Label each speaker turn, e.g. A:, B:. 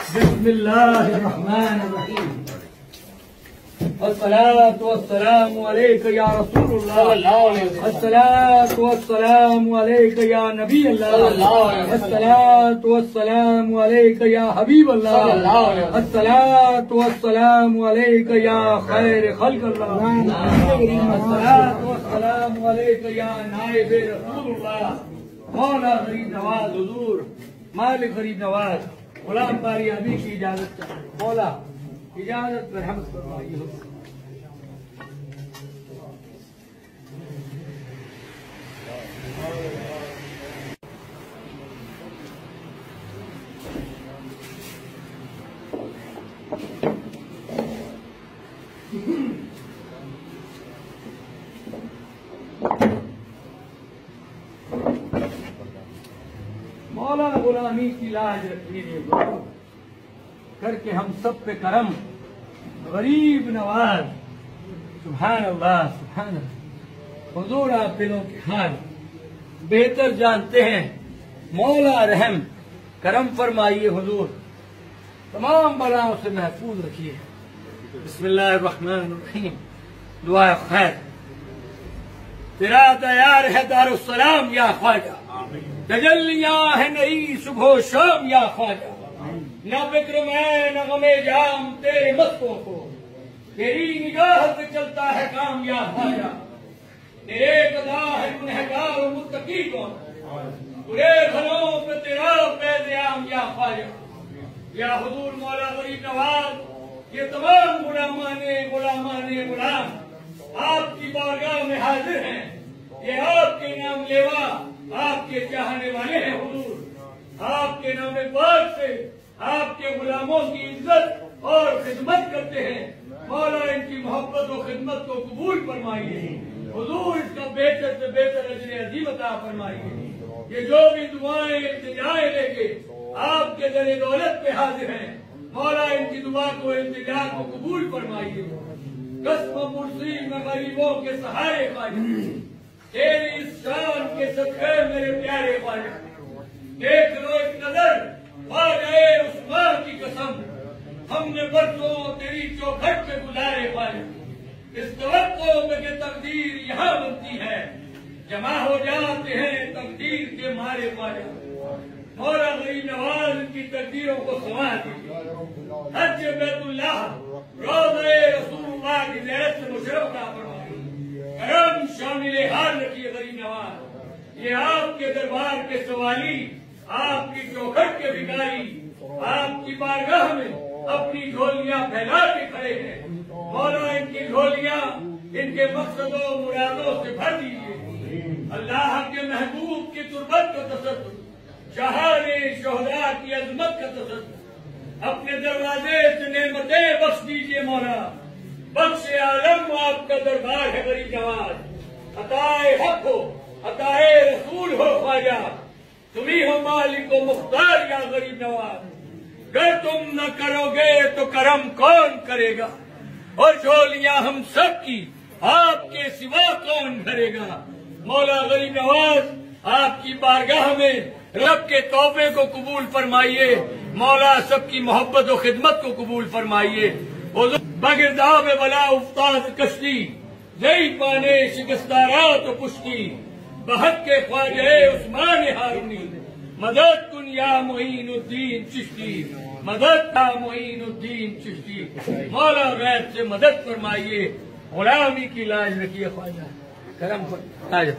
A: بسم الله الرحمن الرحيم. الصلاة والسلام عليك يا رسول الله. الصلاة والسلام عليك يا نبي الله. الصلاة والسلام عليك يا حبيب الله. الصلاة والسلام عليك يا خير خلق الله. الصلاة والسلام عليك يا نائب رسول الله. مولا غریب نواز حضور مالک غریب نواز غلام باری ابھی کی اجازت چاہیے. مولا اجازت پر رحمت فرمائیے. مولا غلامی کی لاج رکھیے کر کے ہم سب پہ کرم. غریب نواز سبحان اللہ سبحان اللہ. حضور آپ دلوں کے حال بہتر جانتے ہیں. مولا رحم کرم فرمائیے. حضور تمام بلاؤں سے محفوظ رکھیے. بسم اللہ الرحمن الرحیم. دعا خیر. تیرا دیار ہے دار السلام یا خواجہ. تجلیاں ہے نئی صبح و شام یا خواجہ. نہ فکر میں نہ غم جام تیرے مستوں کو. تیری نگاہ سے چلتا ہے کام یا خواجہ. تیرے قضا ہے گنہگار و متقی کو. برے گھروں پہ تیرا فیض عام یا خواجہ. یا حضور مولا غریب نواز یہ تمام غلام آپ کی بارگاہ میں حاضر ہیں. یہ آپ کے نام لیوا آپ کے چاہنے والے ہیں. حضور آپ کے نام پاک سے آپ کے غلاموں کی عزت اور خدمت کرتے ہیں. مولا ان کی محبت و خدمت کو قبول فرمائیے. حضور اس کا بہتر سے بہتر اجر عظیم عطا فرمائیے. یہ جو بھی دعائیں التجائیں لے کے آپ کے در دولت پہ حاضر ہیں مولا ان کی دعا کو التجا کو قبول فرمائیے. قسم پرسی میں غریبوں کے سہارے خواجہ. تیری اس شان کے صدقے میرے پیارے خواجہ. دیکھ لو ایک نظر خواجہ عثمان کی قسم. ہم نے برسوں تیری چوکھٹ پہ گزارے خواجہ. اس توقع میں کہ تقدیر یہاں بنتی ہے جمع ہو جاتے ہیں تقدیر کے مارے خواجہ. مولا غریب نواز ان کی تقدیروں کو سنوا دیجیے. حج بیت اللہ روضہ رسول اللہ کی زیارت سے مشرف کا فرمائیے. کرم شامل حال رکھیے غریب نواز. یہ آپ کے دربار کے سوالی آپ کی چوکھٹ کے بھکاری آپ کی بارگاہ میں اپنی جھولیاں پھیلا کے کھڑے ہیں. مولا ان کی جھولیاں ان کے مقصدوں مرادوں سے بھر دیجیے. اللہ کے محبوب کی تربت کا تصور شہان شہداء کی عظمت کا تصور اپنے دروازے سے نعمتیں بخش دیجیے. مولا بخش عالم آپ کا دربار ہے غریب نواز. عطائے حق ہو عطائے رسول ہو خواجہ. تمہیں ہو مالک و مختار یا غریب نواز. اگر تم نہ کرو گے تو کرم کون کرے گا. اور جھولیاں ہم سب کی آپ کے سوا کون بھرے گا. مولا غریب نواز آپ کی بارگاہ میں رب کے توبے کو قبول فرمائیے. مولا سب کی محبت و خدمت کو قبول فرمائیے. بگرداب بلا افتاد کشتی جئی پانے شکستارات و پشتی. بحق کے خواجہ عثمان ہارونی مدد کن یا معین الدین چشتی. مدد کا معین الدین چشتی. مولا غیب سے مدد فرمائیے. غلامی کی لاج رکھیے خواجہ. کرم فرمائیے.